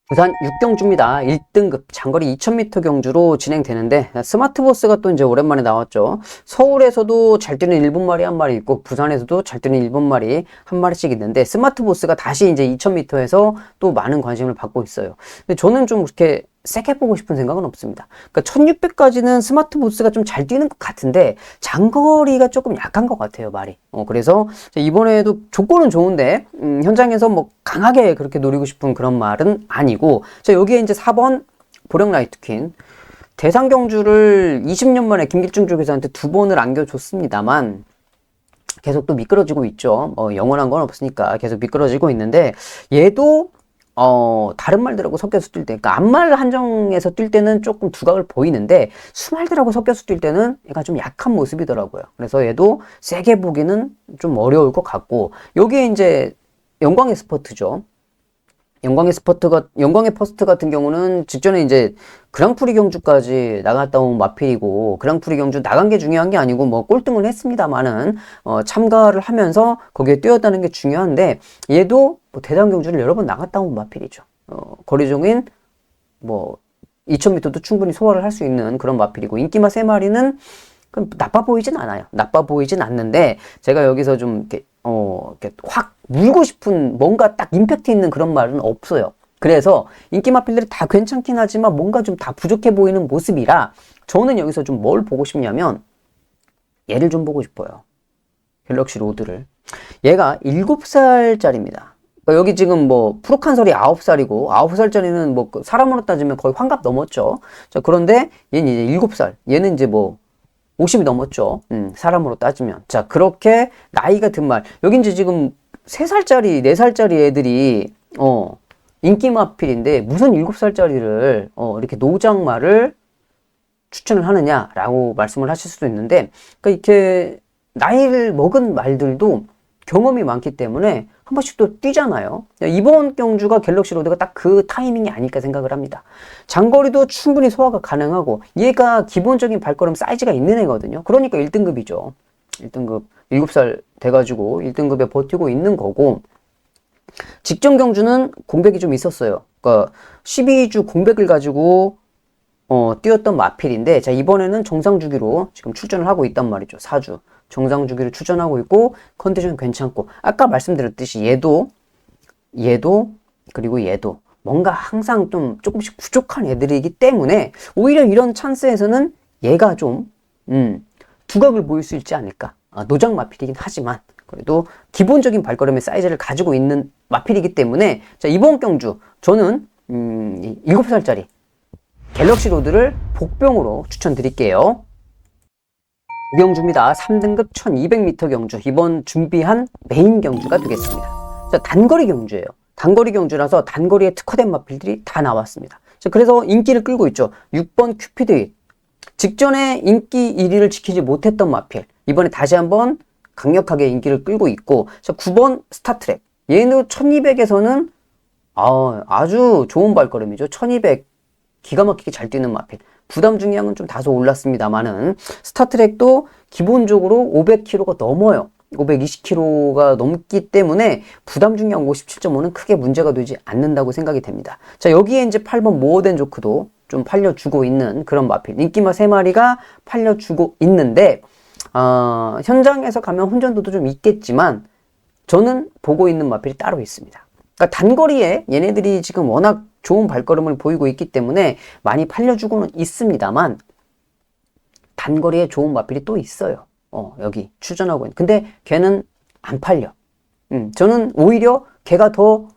부산 6경주입니다. 1등급 장거리 2000m 경주로 진행되는데, 스마트보스가 또 이제 오랜만에 나왔죠. 서울에서도 잘 뛰는 일본 말이 한 마리 있고 부산에서도 잘 뛰는 일본 말이 한 마리씩 있는데, 스마트보스가 다시 이제 2000m에서 또 많은 관심을 받고 있어요. 근데 저는 좀 그렇게 세게 보고 싶은 생각은 없습니다. 그러니까 1600까지는 스마트보스가 좀 잘 뛰는 것 같은데 장거리가 조금 약한 것 같아요, 말이. 그래서 이번에도 조건은 좋은데 현장에서 뭐 강하게 그렇게 노리고 싶은 그런 말은 아니고, 자, 여기에 이제 4번 보령 라이트퀸 대상 경주를 20년 만에 김길중 조교사한테 2번을 안겨줬습니다만 계속 또 미끄러지고 있죠. 영원한 건 없으니까 계속 미끄러지고 있는데, 얘도 다른 말들하고 섞여서 뛸 때, 그러니까 앞말 한정에서 뛸 때는 조금 두각을 보이는데 수말들하고 섞여서 뛸 때는 얘가 좀 약한 모습이더라고요. 그래서 얘도 세게 보기는 좀 어려울 것 같고, 여기에 이제 영광의 스퍼트죠. 영광의 퍼스트 같은 경우는 직전에 이제 그랑프리 경주까지 나갔다 온 마필이고, 그랑프리 경주 나간 게 중요한 게 아니고 뭐 꼴등을 했습니다만은 참가를 하면서 거기에 뛰었다는 게 중요한데, 얘도 뭐 대상 경주를 여러 번 나갔다 온 마필이죠. 거리종인 뭐 2000m도 충분히 소화를 할 수 있는 그런 마필이고, 인기마 3마리는 나빠 보이진 않아요. 나빠 보이진 않는데, 제가 여기서 좀 이렇게 확 물고 싶은 뭔가 딱 임팩트 있는 그런 말은 없어요. 그래서 인기 마필들이 다 괜찮긴 하지만 뭔가 좀 다 부족해 보이는 모습이라, 저는 여기서 좀 뭘 보고 싶냐면 얘를 좀 보고 싶어요. 갤럭시 로드를. 얘가 7살짜리입니다. 그러니까 여기 지금 뭐 프로칸설이 9살이고 9살짜리는 뭐 사람으로 따지면 거의 환갑 넘었죠. 자, 그런데 얘는 이제 7살. 얘는 이제 뭐 50이 넘었죠. 사람으로 따지면. 자, 그렇게 나이가 든 말. 여기 이제 지금 3살짜리, 4살짜리 애들이, 인기 마필인데, 무슨 7살짜리를, 이렇게 노장말을 추천을 하느냐라고 말씀을 하실 수도 있는데, 그러니까 이렇게 나이를 먹은 말들도 경험이 많기 때문에 한 번씩 또 뛰잖아요. 이번 경주가 갤럭시 로드가 딱 그 타이밍이 아닐까 생각을 합니다. 장거리도 충분히 소화가 가능하고, 얘가 기본적인 발걸음 사이즈가 있는 애거든요. 그러니까 1등급이죠. 1등급 7살 돼가지고 1등급에 버티고 있는 거고, 직전 경주는 공백이 좀 있었어요. 그러니까 12주 공백을 가지고 뛰었던 마필인데, 자, 이번에는 정상 주기로 지금 출전을 하고 있단 말이죠. 4주 정상 주기로 출전하고 있고 컨디션 괜찮고, 아까 말씀드렸듯이 얘도 그리고 얘도 뭔가 항상 좀 조금씩 부족한 애들이기 때문에 오히려 이런 찬스에서는 얘가 좀 두각을 보일 수 있지 않을까. 노장 마필이긴 하지만 그래도 기본적인 발걸음의 사이즈를 가지고 있는 마필이기 때문에, 자, 이번 경주 저는 7살짜리 갤럭시 로드를 복병으로 추천드릴게요. 경주입니다. 3등급 1200m 경주. 이번 준비한 메인 경주가 되겠습니다. 자, 단거리 경주예요. 단거리 경주라서 단거리에 특화된 마필들이 다 나왔습니다. 자, 그래서 인기를 끌고 있죠. 6번 큐피드. 직전에 인기 1위를 지키지 못했던 마필. 이번에 다시 한번 강력하게 인기를 끌고 있고, 자, 9번 스타트랙. 얘는 1200에서는 아주 좋은 발걸음이죠. 1200 기가 막히게 잘 뛰는 마필. 부담 중량은 좀 다소 올랐습니다만은 스타트랙도 기본적으로 500kg가 넘어요. 520kg가 넘기 때문에 부담 중량 57.5는 크게 문제가 되지 않는다고 생각이 됩니다. 자, 여기에 이제 8번 모어된 조크도 좀 팔려주고 있는 그런 마필. 인기마 3마리가 팔려주고 있는데, 현장에서 가면 혼전도도 좀 있겠지만, 저는 보고 있는 마필이 따로 있습니다. 그러니까 단거리에 얘네들이 지금 워낙 좋은 발걸음을 보이고 있기 때문에 많이 팔려주고는 있습니다만, 단거리에 좋은 마필이 또 있어요. 여기 추전하고 있는. 근데 걔는 안 팔려. 저는 오히려 걔가 더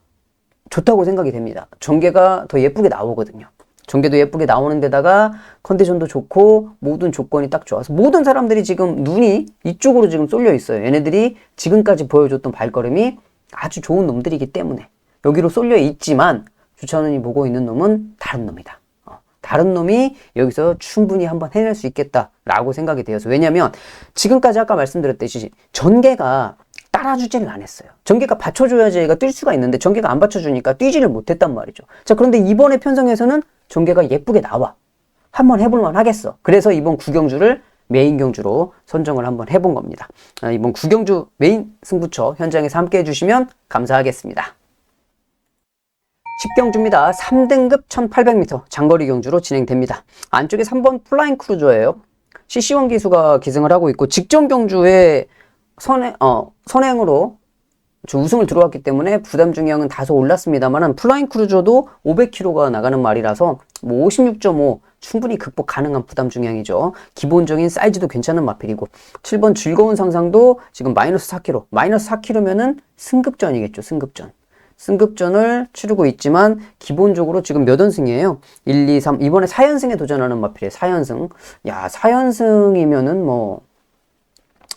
좋다고 생각이 됩니다. 전개가 더 예쁘게 나오거든요. 전개도 예쁘게 나오는 데다가 컨디션도 좋고 모든 조건이 딱 좋아서 모든 사람들이 지금 눈이 이쪽으로 지금 쏠려 있어요. 얘네들이 지금까지 보여줬던 발걸음이 아주 좋은 놈들이기 때문에 여기로 쏠려 있지만 주찬원이 보고 있는 놈은 다른 놈이다. 다른 놈이 여기서 충분히 한번 해낼 수 있겠다라고 생각이 되어서. 왜냐면 지금까지 아까 말씀드렸듯이 전개가 따라주지를 안 했어요. 전개가 받쳐줘야지 얘가 뛸 수가 있는데 전개가 안 받쳐주니까 뛰지를 못했단 말이죠. 자, 그런데 이번에 편성에서는 전개가 예쁘게 나와. 한번 해볼만 하겠어. 그래서 이번 구경주를 메인 경주로 선정을 한번 해본 겁니다. 이번 구경주 메인 승부처 현장에서 함께 해주시면 감사하겠습니다. 10경주입니다. 3등급 1800m 장거리 경주로 진행됩니다. 안쪽에 3번 플라잉 크루저예요. CC1 기수가 기승을 하고 있고 직전 경주에 선행으로 우승을 들어왔기 때문에 부담 중량은 다소 올랐습니다만 플라잉 크루저도 500kg가 나가는 말이라서 56.5 충분히 극복 가능한 부담 중량이죠. 기본적인 사이즈도 괜찮은 마필이고 7번 즐거운 상상도 지금 마이너스 4kg. 마이너스 4kg면은 승급전이겠죠. 승급전을 치르고 있지만 기본적으로 지금 몇 연승이에요? 1, 2, 3 이번에 4연승에 도전하는 마필이에요. 4연승. 야, 4연승이면은 뭐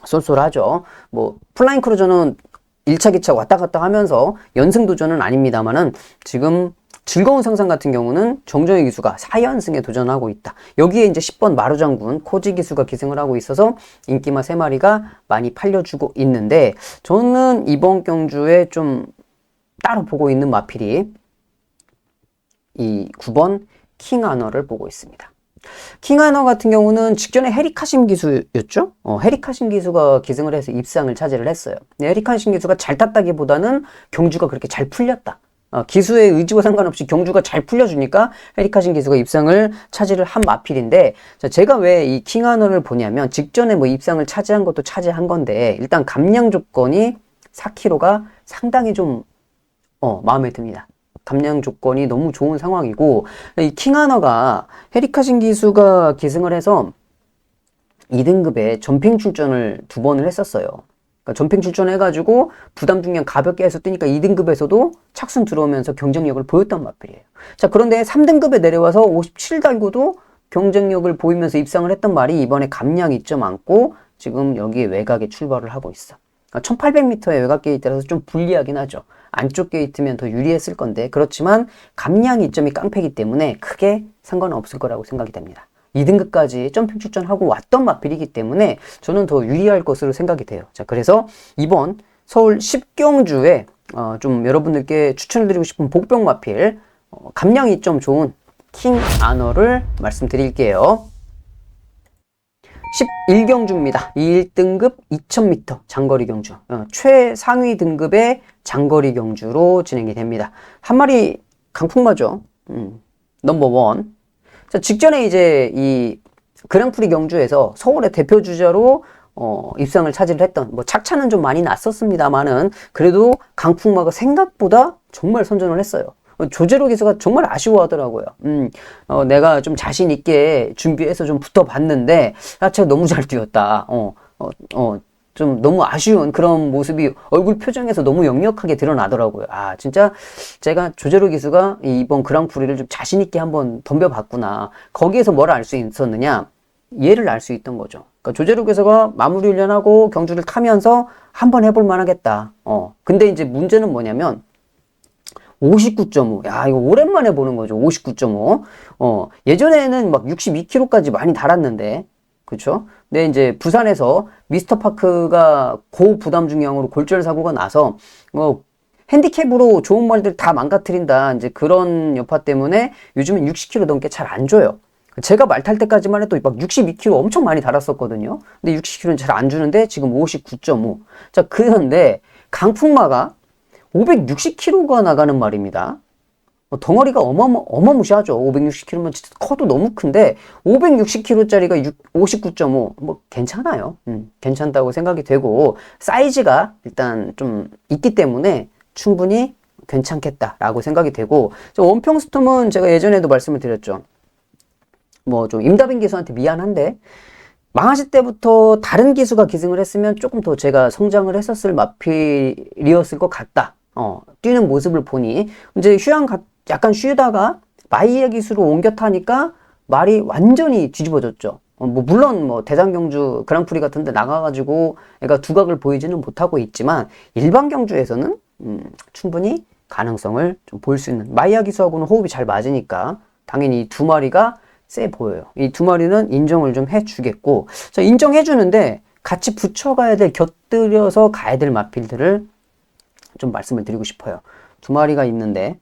쏠쏠하죠. 뭐 플라잉 크루저는 1차, 2차 왔다 갔다 하면서 연승 도전은 아닙니다만은 지금 즐거운 상상 같은 경우는 정정희 기수가 4연승에 도전하고 있다. 여기에 이제 10번 마루장군 코지 기수가 기승을 하고 있어서 인기마 3마리가 많이 팔려주고 있는데 저는 이번 경주에 좀 따로 보고 있는 마필이 이 9번 킹아너를 보고 있습니다. 킹아너 같은 경우는 직전에 헤리카심 기수였죠? 헤리카심 기수가 기승을 해서 입상을 차지를 했어요. 헤리카심 기수가 잘 탔다기보다는 경주가 그렇게 잘 풀렸다. 기수의 의지와 상관없이 경주가 잘 풀려주니까 헤리카심 기수가 입상을 차지를 한 마필인데, 자, 제가 왜 이 킹아너를 보냐면 직전에 뭐 입상을 차지한 것도 차지한 건데 일단 감량 조건이 4kg가 상당히 좀 마음에 듭니다. 감량 조건이 너무 좋은 상황이고 이 킹아너가 헤리카신 기수가 기승을 해서 2등급에 점핑 출전을 2번을 했었어요. 그러니까 점핑 출전해가지고 부담 중량 가볍게 해서 뛰니까 2등급에서도 착순 들어오면서 경쟁력을 보였단 말이에요. 자, 그런데 3등급에 내려와서 57 달고도 경쟁력을 보이면서 입상을 했던 말이 이번에 감량 2점 안고 지금 여기에 외곽에 출발을 하고 있어. 1800m의 외곽 게이트라서 좀 불리하긴 하죠. 안쪽 게이트면 더 유리했을 건데 그렇지만 감량 2점이 깡패기 때문에 크게 상관은 없을 거라고 생각이 됩니다. 2등급까지 점핑 출전하고 왔던 마필이기 때문에 저는 더 유리할 것으로 생각이 돼요. 자, 그래서 이번 서울 10경주에 좀 여러분들께 추천을 드리고 싶은 복병 마필 감량 2점 좋은 킹아너를 말씀드릴게요. 11경주입니다. 1등급 2000m 장거리 경주. 최상위 등급의 장거리 경주로 진행이 됩니다. 한 마리 강풍마죠. 넘버원. 자, 직전에 이제 이 그랑프리 경주에서 서울의 대표 주자로 입상을 차지를 했던, 뭐 착차는 좀 많이 났었습니다만은 그래도 강풍마가 생각보다 정말 선전을 했어요. 조재로 기수가 정말 아쉬워하더라고요. 내가 좀 자신 있게 준비해서 좀 붙어봤는데, 제가 너무 잘 뛰었다. 좀 너무 아쉬운 그런 모습이 얼굴 표정에서 너무 역력하게 드러나더라고요. 진짜 제가 조재로 기수가 이번 그랑프리를 좀 자신 있게 한번 덤벼봤구나. 거기에서 뭘 알 수 있었느냐? 얘를 알 수 있던 거죠. 그러니까 조재로 기수가 마무리 훈련하고 경주를 타면서 한번 해볼 만하겠다. 근데 이제 문제는 뭐냐면 59.5. 야, 이거 오랜만에 보는 거죠. 59.5. 예전에는 막 62kg까지 많이 달았는데, 그쵸? 근데 이제 부산에서 미스터 파크가 고부담 중량으로 골절 사고가 나서 핸디캡으로 좋은 말들 다 망가뜨린다. 이제 그런 여파 때문에 요즘은 60kg 넘게 잘 안 줘요. 제가 말 탈 때까지만 해도 막 62kg 엄청 많이 달았었거든요. 근데 60kg는 잘 안 주는데 지금 59.5. 자, 그런데 강풍마가 560kg가 나가는 말입니다. 덩어리가 어마무시하죠. 560kg면 진짜 커도 너무 큰데 560kg짜리가 59.5. 뭐 괜찮아요. 괜찮다고 생각이 되고 사이즈가 일단 좀 있기 때문에 충분히 괜찮겠다라고 생각이 되고 원평스톰은 제가 예전에도 말씀을 드렸죠. 뭐 좀 임다빈 기수한테 미안한데 망하실 때부터 다른 기수가 기승을 했으면 조금 더 제가 성장을 했었을 마필이었을 것 같다. 뛰는 모습을 보니 이제 약간 쉬다가 마이의 기수로 옮겨 타니까 말이 완전히 뒤집어졌죠. 물론 대장경주 그랑프리 같은 데 나가가지고 애가 두각을 보이지는 못하고 있지만 일반 경주에서는 충분히 가능성을 좀 볼 수 있는 마이야 기수하고는 호흡이 잘 맞으니까 당연히 이 두 마리가 세 보여요. 이 두 마리는 인정을 좀 해주겠고 자, 인정해주는데 같이 붙여가야 될 곁들여서 가야 될 마필들을 좀 말씀을 드리고 싶어요. 두 마리가 있는데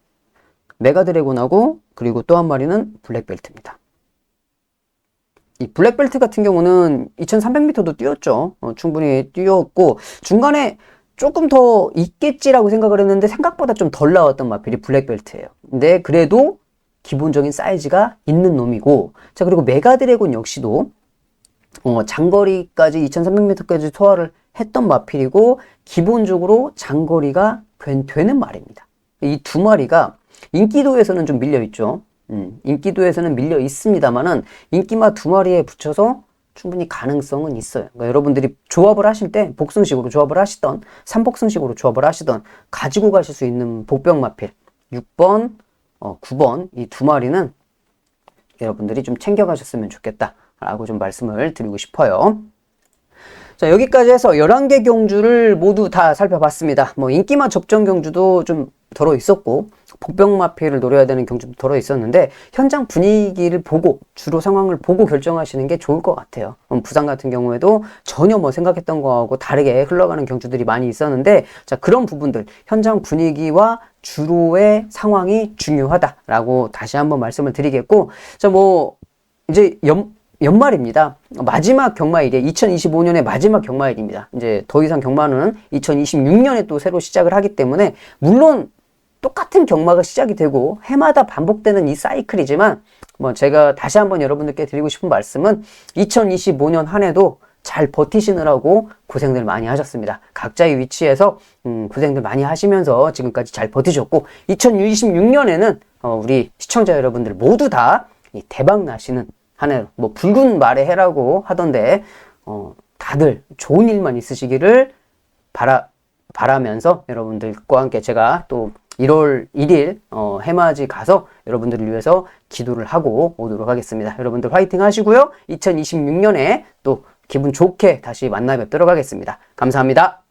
메가드래곤하고 그리고 또 한 마리는 블랙벨트입니다. 이 블랙벨트 같은 경우는 2300m도 뛰었죠. 충분히 뛰었고 중간에 조금 더 있겠지라고 생각을 했는데 생각보다 좀 덜 나왔던 마필이 블랙벨트예요. 근데 그래도 기본적인 사이즈가 있는 놈이고 자 그리고 메가드래곤 역시도 장거리까지 2300m까지 소화를 했던 마필이고 기본적으로 장거리가 되는 말입니다. 이 두 마리가 인기도에서는 좀 밀려있죠. 인기도에서는 밀려 있습니다만은 인기마 두 마리에 붙여서 충분히 가능성은 있어요. 그러니까 여러분들이 조합을 하실 때 복승식으로 조합을 하시던 3복승식으로 조합을 하시던 가지고 가실 수 있는 복병 마필 6번, 9번 이 두 마리는 여러분들이 좀 챙겨 가셨으면 좋겠다 라고 좀 말씀을 드리고 싶어요. 자 여기까지 해서 11개 경주를 모두 다 살펴봤습니다. 인기마 접전 경주도 좀 덜어 있었고 복병마필을 노려야 되는 경주도 덜어 있었는데 현장 분위기를 보고 주로 상황을 보고 결정하시는 게 좋을 것 같아요. 부산 같은 경우에도 전혀 생각했던 거하고 다르게 흘러가는 경주들이 많이 있었는데 자 그런 부분들 현장 분위기와 주로의 상황이 중요하다라고 다시 한번 말씀을 드리겠고 자 이제 연말입니다. 마지막 경마일이에요. 2025년의 마지막 경마일입니다. 이제 더 이상 경마는 2026년에 또 새로 시작을 하기 때문에 물론 똑같은 경마가 시작이 되고 해마다 반복되는 이 사이클이지만 제가 다시 한번 여러분들께 드리고 싶은 말씀은 2025년 한 해도 잘 버티시느라고 고생들 많이 하셨습니다. 각자의 위치에서 고생들 많이 하시면서 지금까지 잘 버티셨고 2026년에는 우리 시청자 여러분들 모두 다 대박 나시는 한 해, 붉은 말의 해라고 하던데 다들 좋은 일만 있으시기를 바라면서 여러분들과 함께 제가 또 1월 1일 해맞이 가서 여러분들을 위해서 기도를 하고 오도록 하겠습니다. 여러분들 화이팅 하시고요. 2026년에 또 기분 좋게 다시 만나 뵙도록 하겠습니다. 감사합니다.